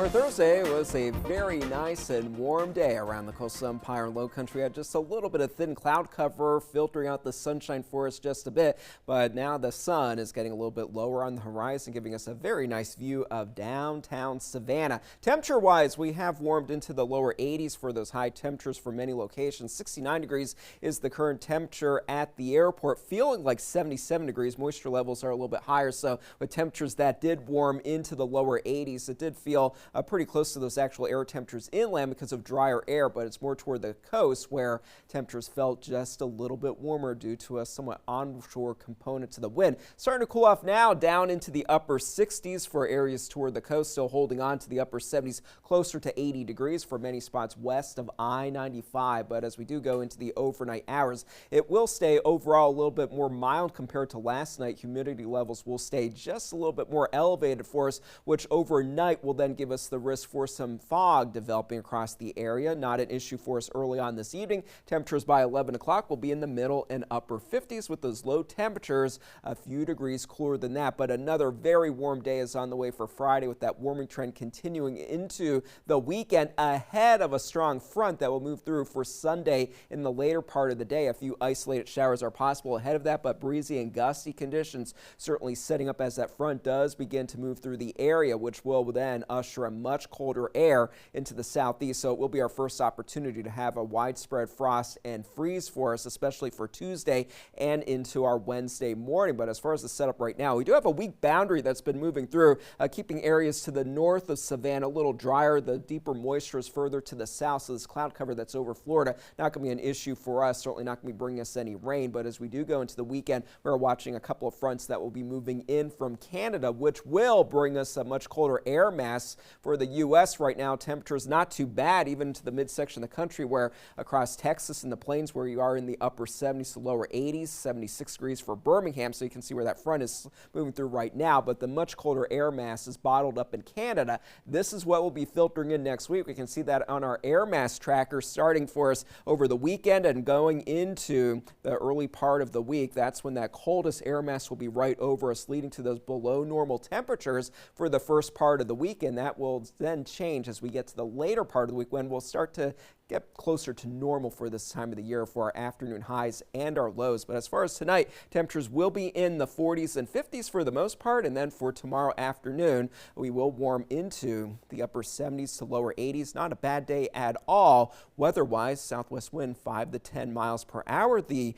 For Thursday, it was a very nice and warm day around the coastal Empire and Low Country. We had just a little bit of thin cloud cover filtering out the sunshine for us just a bit, but now the sun is getting a little bit lower on the horizon, giving us a very nice view of downtown Savannah. Temperature-wise, we have warmed into the lower 80s for those high temperatures for many locations. 69 degrees is the current temperature at the airport, feeling like 77 degrees. Moisture levels are a little bit higher, so with temperatures that did warm into the lower 80s, it did feel pretty close to those actual air temperatures inland because of drier air, but it's more toward the coast where temperatures felt just a little bit warmer due to a somewhat onshore component to the wind. Starting to cool off now down into the upper 60s for areas toward the coast, still holding on to the upper 70s, closer to 80 degrees for many spots west of I-95. But as we do go into the overnight hours, it will stay overall a little bit more mild compared to last night. Humidity levels will stay just a little bit more elevated for us, which overnight will then give us the risk for some fog developing across the area. Not an issue for us early on this evening. Temperatures by 11 o'clock will be in the middle and upper 50s with those low temperatures a few degrees cooler than that. But another very warm day is on the way for Friday, with that warming trend continuing into the weekend ahead of a strong front that will move through for Sunday in the later part of the day. A few isolated showers are possible ahead of that, but breezy and gusty conditions certainly setting up as that front does begin to move through the area, which will then usher a much colder air into the southeast. So it will be our first opportunity to have a widespread frost and freeze for us, especially for Tuesday and into our Wednesday morning. But as far as the setup right now, we do have a weak boundary that's been moving through, keeping areas to the north of Savannah a little drier. The deeper moisture is further to the south, so this cloud cover that's over Florida not going to be an issue for us, certainly not going to be bringing us any rain. But as we do go into the weekend, we're watching a couple of fronts that will be moving in from Canada, which will bring us a much colder air mass for the U.S. right now. Temperatures not too bad, even into the midsection of the country, where across Texas and the plains where you are in the upper 70s to lower 80s, 76 degrees for Birmingham. So you can see where that front is moving through right now, but the much colder air mass is bottled up in Canada. This is what will be filtering in next week. We can see that on our air mass tracker starting for us over the weekend and going into the early part of the week. That's when that coldest air mass will be right over us, leading to those below normal temperatures for the first part of the weekend. That will then change as we get to the later part of the week, when we'll start to get closer to normal for this time of the year for our afternoon highs and our lows. But as far as tonight, temperatures will be in the 40s and 50s for the most part, and then for tomorrow afternoon, we will warm into the upper 70s to lower 80s. Not a bad day at all. Weather-wise, southwest wind 5 to 10 miles per hour. The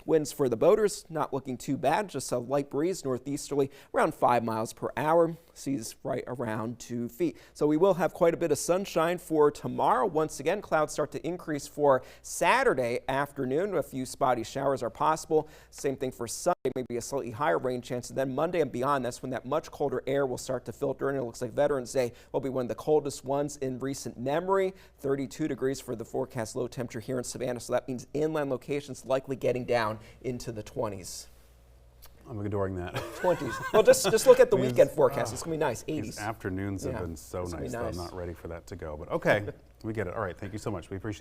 winds for the boaters not looking too bad, just a light breeze northeasterly around 5 miles per hour. Seas right around 2 feet. So we will have quite a bit of sunshine for tomorrow. Once again, clouds start to increase for Saturday afternoon. A few spotty showers are possible. Same thing for Sunday, maybe a slightly higher rain chance. And then Monday and beyond, that's when that much colder air will start to filter in. It looks like Veterans Day will be one of the coldest ones in recent memory. 32 degrees for the forecast low temperature here in Savannah. So that means inland locations likely getting down into the 20s. I'm adoring that. 20s. Well, just look at the weekend forecast. It's going to be nice. 80s. These afternoons have been so nice, nice. that I'm not ready for that to go. But okay, we get it. All right, thank you so much. We appreciate it.